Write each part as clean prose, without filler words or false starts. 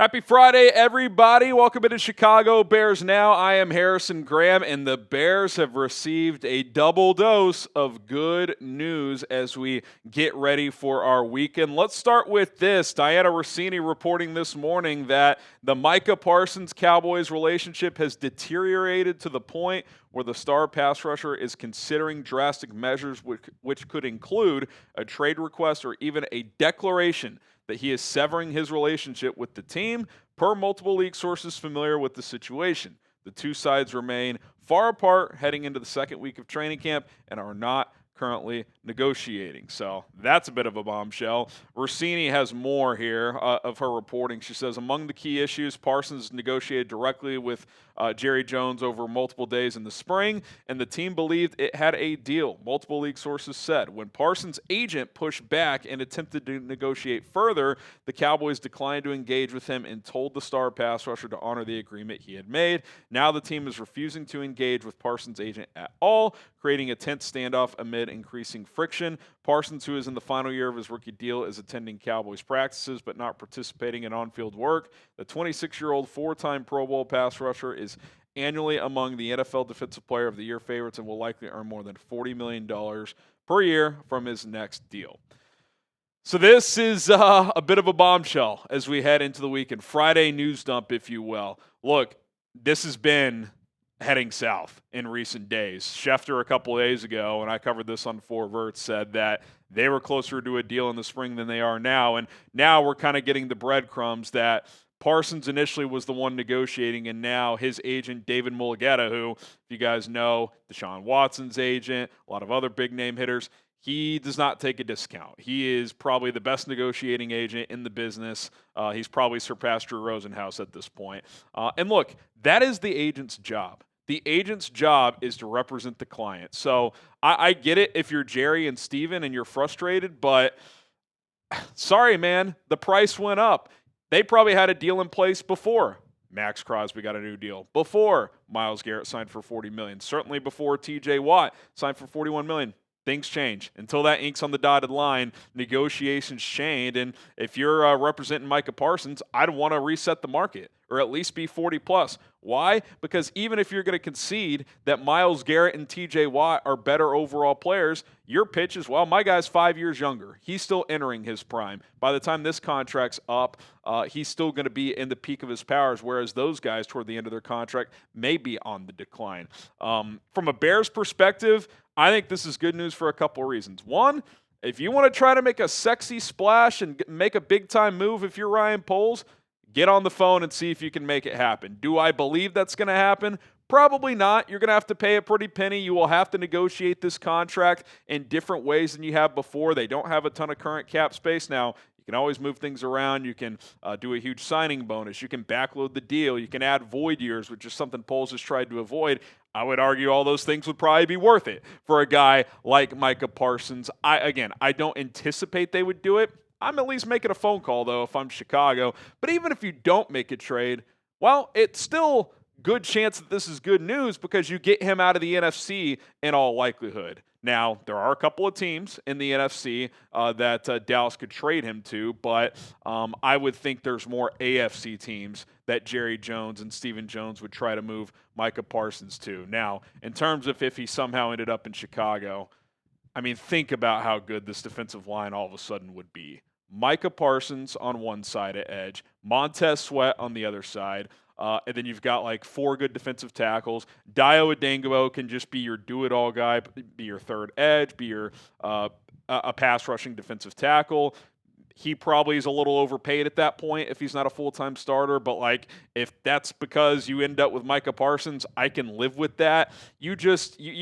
Happy Friday, everybody. Welcome into Chicago Bears Now. I am Harrison Graham, and the Bears have received a double dose of good news as we get ready for our weekend. Let's start with this. Dianna Russini reporting this morning that the Micah Parsons Cowboys relationship has deteriorated to the point where the star pass rusher is considering drastic measures which could include a trade request or even a declaration that he is severing his relationship with the team, per multiple league sources familiar with the situation. The two sides remain far apart heading into the second week of training camp and are not currently negotiating. So that's a bit of a bombshell. Russini has more here of her reporting. She says, among the key issues, Parsons negotiated directly with Jerry Jones over multiple days in the spring, and the team believed it had a deal, multiple league sources said. When Parsons' agent pushed back and attempted to negotiate further, the Cowboys declined to engage with him and told the star pass rusher to honor the agreement he had made. Now the team is refusing to engage with Parsons' agent at all, creating a tense standoff amid increasing friction. Parsons, who is in the final year of his rookie deal, is attending Cowboys practices but not participating in on-field work. The 26-year-old four-time Pro Bowl pass rusher is annually among the NFL Defensive Player of the Year favorites and will likely earn more than $40 million per year from his next deal. So this is a bit of a bombshell as we head into the weekend. Friday news dump, if you will. Look, this has been heading south in recent days. Schefter a couple of days ago, and I covered this on 4 Verts, said that they were closer to a deal in the spring than they are now. And now we're kind of getting the breadcrumbs that Parsons initially was the one negotiating, and now his agent, David Mulugeta, who, if you guys know, Deshaun Watson's agent, a lot of other big-name hitters, he does not take a discount. He is probably the best negotiating agent in the business. He's probably surpassed Drew Rosenhaus at this point. And look, that is the agent's job. The agent's job is to represent the client. So I get it if you're Jerry and Steven and you're frustrated, but sorry, man, the price went up. They probably had a deal in place before Max Crosby got a new deal, before Myles Garrett signed for $40 million, certainly before TJ Watt signed for $41 million. Things change. Until that ink's on the dotted line, negotiations change. And if you're representing Micah Parsons, I'd want to reset the market or at least be 40 plus. Why? Because even if you're going to concede that Myles Garrett and TJ Watt are better overall players, your pitch is, well, my guy's 5 years younger. He's still entering his prime. By the time this contract's up, he's still going to be in the peak of his powers, whereas those guys toward the end of their contract may be on the decline. From a Bears perspective, I think this is good news for a couple of reasons. One, if you want to try to make a sexy splash and make a big-time move if you're Ryan Poles, get on the phone and see if you can make it happen. Do I believe that's going to happen? Probably not. You're going to have to pay a pretty penny. You will have to negotiate this contract in different ways than you have before. They don't have a ton of current cap space. Now, you can always move things around. You can do a huge signing bonus. You can backload the deal. You can add void years, which is something Poles has tried to avoid. I would argue all those things would probably be worth it for a guy like Micah Parsons. I don't anticipate they would do it. I'm at least making a phone call, though, if I'm Chicago. But even if you don't make a trade, well, it's still good chance that this is good news because you get him out of the NFC in all likelihood. Now, there are a couple of teams in the NFC that Dallas could trade him to, but I would think there's more AFC teams that Jerry Jones and Stephen Jones would try to move Micah Parsons to. Now, in terms of if he somehow ended up in Chicago, I mean, think about how good this defensive line all of a sudden would be. Micah Parsons on one side at edge, Montez Sweat on the other side, and then you've got like 4 good defensive tackles. Dio Adengo can just be your do-it-all guy, be your third edge, be your a pass-rushing defensive tackle. He probably is a little overpaid at that point if he's not a full-time starter, but like if that's because you end up with Micah Parsons, I can live with that. You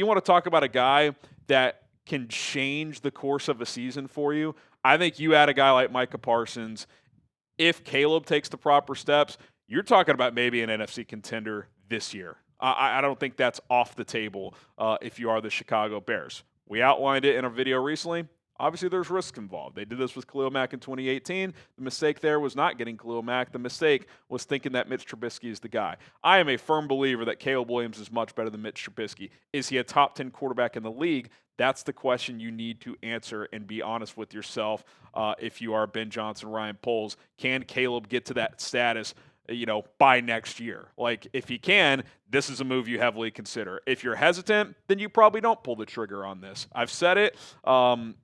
want to talk about a guy that can change the course of a season for you. I think you add a guy like Micah Parsons, if Caleb takes the proper steps, you're talking about maybe an NFC contender this year. I don't think that's off the table if you are the Chicago Bears. We outlined it in a video recently. Obviously, there's risk involved. They did this with Khalil Mack in 2018. The mistake there was not getting Khalil Mack. The mistake was thinking that Mitch Trubisky is the guy. I am a firm believer that Caleb Williams is much better than Mitch Trubisky. Is he a top 10 quarterback in the league? That's the question you need to answer and be honest with yourself if you are Ben Johnson, Ryan Poles. Can Caleb get to that status, by next year? Like, if he can, this is a move you heavily consider. If you're hesitant, then you probably don't pull the trigger on this. I've said it.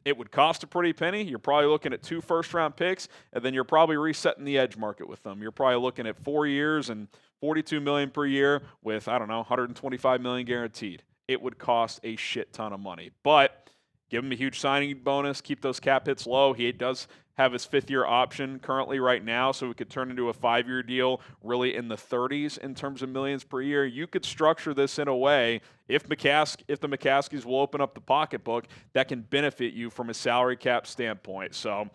It would cost a pretty penny. You're probably looking at 2 first-round picks, and then you're probably resetting the edge market with them. You're probably looking at 4 years and $42 million per year with, $125 million guaranteed. It would cost a shit ton of money. But give him a huge signing bonus, keep those cap hits low. He does have his 5th-year option currently right now, so it could turn into a 5-year deal really in the 30s in terms of millions per year. You could structure this in a way, if the McCaskies will open up the pocketbook, that can benefit you from a salary cap standpoint. So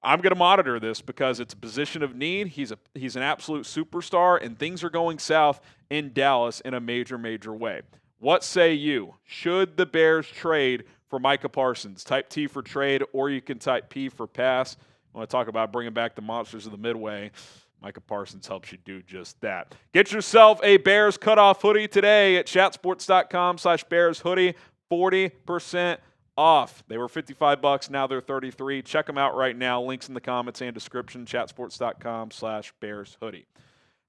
I'm going to monitor this because it's a position of need. He's an absolute superstar, and things are going south in Dallas in a major, major way. What say you? Should the Bears trade for Micah Parsons? Type T for trade, or you can type P for pass. I want to talk about bringing back the monsters of the Midway. Micah Parsons helps you do just that. Get yourself a Bears cutoff hoodie today at chatsports.com/Bears hoodie. 40% off. They were $55. Now they're $33. Check them out right now. Links in the comments and description. chatsports.com/Bears hoodie.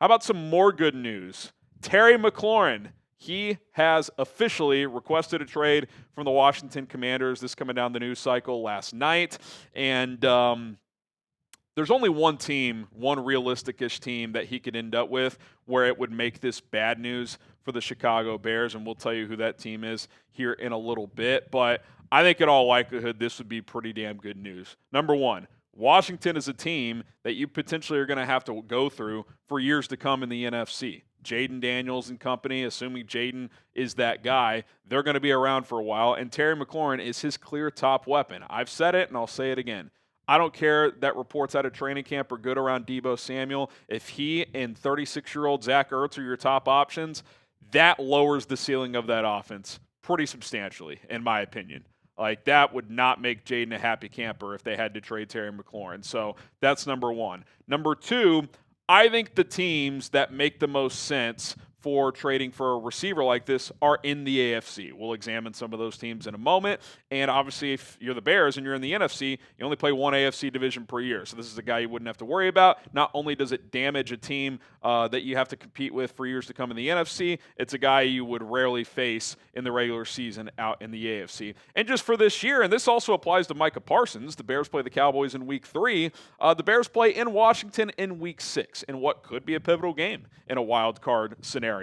How about some more good news? Terry McLaurin. He has officially requested a trade from the Washington Commanders. This coming down the news cycle last night. And there's only one team, one realistic-ish team that he could end up with where it would make this bad news for the Chicago Bears, and we'll tell you who that team is here in a little bit. But I think in all likelihood this would be pretty damn good news. Number one, Washington is a team that you potentially are going to have to go through for years to come in the NFC. Jaden Daniels and company, assuming Jaden is that guy, they're going to be around for a while, and Terry McLaurin is his clear top weapon. I've said it, and I'll say it again. I don't care that reports out of training camp are good around Deebo Samuel. If he and 36-year-old Zach Ertz are your top options, that lowers the ceiling of that offense pretty substantially, in my opinion. Like, that would not make Jaden a happy camper if they had to trade Terry McLaurin. So that's number one. Number two, I think the teams that make the most sense for trading for a receiver like this are in the AFC. We'll examine some of those teams in a moment. And obviously, if you're the Bears and you're in the NFC, you only play one AFC division per year. So this is a guy you wouldn't have to worry about. Not only does it damage a team that you have to compete with for years to come in the NFC, it's a guy you would rarely face in the regular season out in the AFC. And just for this year, and this also applies to Micah Parsons, the Bears play the Cowboys in Week 3. The Bears play in Washington in Week 6 in what could be a pivotal game in a wild card scenario.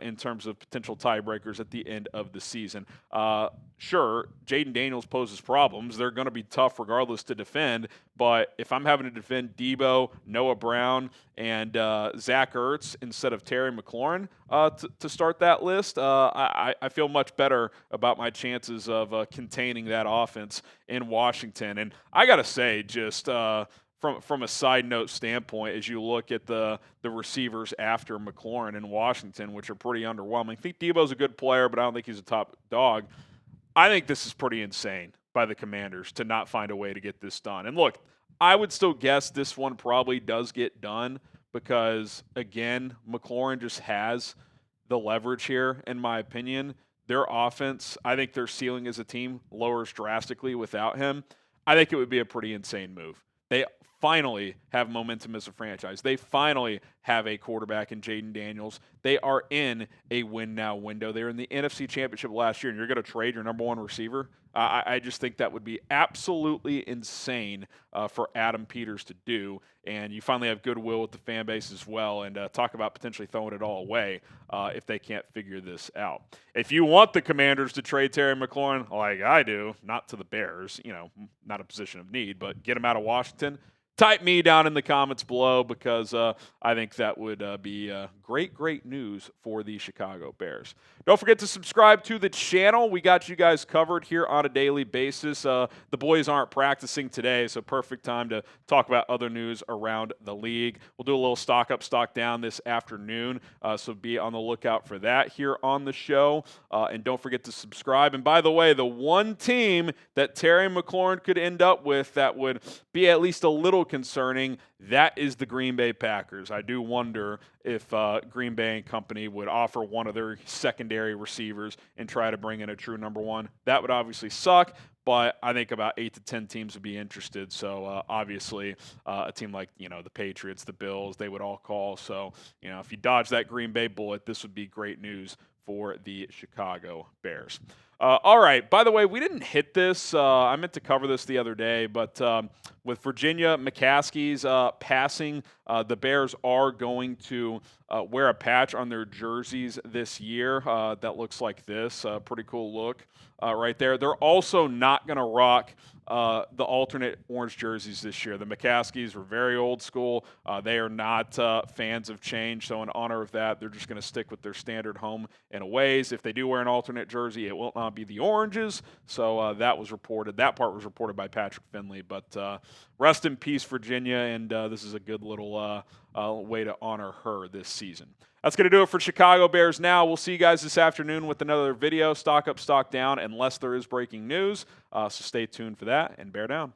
In terms of potential tiebreakers at the end of the season. Sure, Jaden Daniels poses problems. They're going to be tough regardless to defend, but if I'm having to defend Deebo, Noah Brown, and Zach Ertz instead of Terry McLaurin to start that list, I feel much better about my chances of containing that offense in Washington. And I got to say, just from a side note standpoint, as you look at the receivers after McLaurin in Washington, which are pretty underwhelming. I think Deebo's a good player, but I don't think he's a top dog. I think this is pretty insane by the Commanders to not find a way to get this done. And look, I would still guess this one probably does get done because, again, McLaurin just has the leverage here, in my opinion. Their offense, I think their ceiling as a team lowers drastically without him. I think it would be a pretty insane move. They finally have momentum as a franchise. They finally have a quarterback in Jaden Daniels. They are in a win-now window. They were in the NFC Championship last year, and you're going to trade your number one receiver? I just think that would be absolutely insane for Adam Peters to do, and you finally have goodwill with the fan base as well, and talk about potentially throwing it all away if they can't figure this out. If you want the Commanders to trade Terry McLaurin, like I do, not to the Bears, not a position of need, but get him out of Washington, type me down in the comments below because I think that would be great news for the Chicago Bears. Don't forget to subscribe to the channel. We got you guys covered here on a daily basis. The boys aren't practicing today, so perfect time to talk about other news around the league. We'll do a little stock up, stock down this afternoon, so be on the lookout for that here on the show. And don't forget to subscribe. And by the way, the one team that Terry McLaurin could end up with that would be at least a little little concerning. That is the Green Bay Packers. I do wonder if Green Bay and company would offer one of their secondary receivers and try to bring in a true number one. That would obviously suck, but I think about 8 to 10 teams would be interested. So obviously, a team like the Patriots, the Bills, they would all call. So if you dodge that Green Bay bullet, this would be great news for the Chicago Bears. All right. By the way, we didn't hit this. I meant to cover this the other day, but with Virginia McCaskey's passing, the Bears are going to wear a patch on their jerseys this year. That looks like this. Pretty cool look right there. They're also not going to rock the alternate orange jerseys this year. The McCaskeys were very old school. They are not fans of change. So in honor of that, they're just going to stick with their standard home and aways. If they do wear an alternate jersey, it will not be the oranges. So that was reported. That part was reported by Patrick Finley. But rest in peace, Virginia. And this is a good little way to honor her this season. That's going to do it for Chicago Bears Now. We'll see you guys this afternoon with another video, stock up, stock down, unless there is breaking news. So stay tuned for that, and bear down.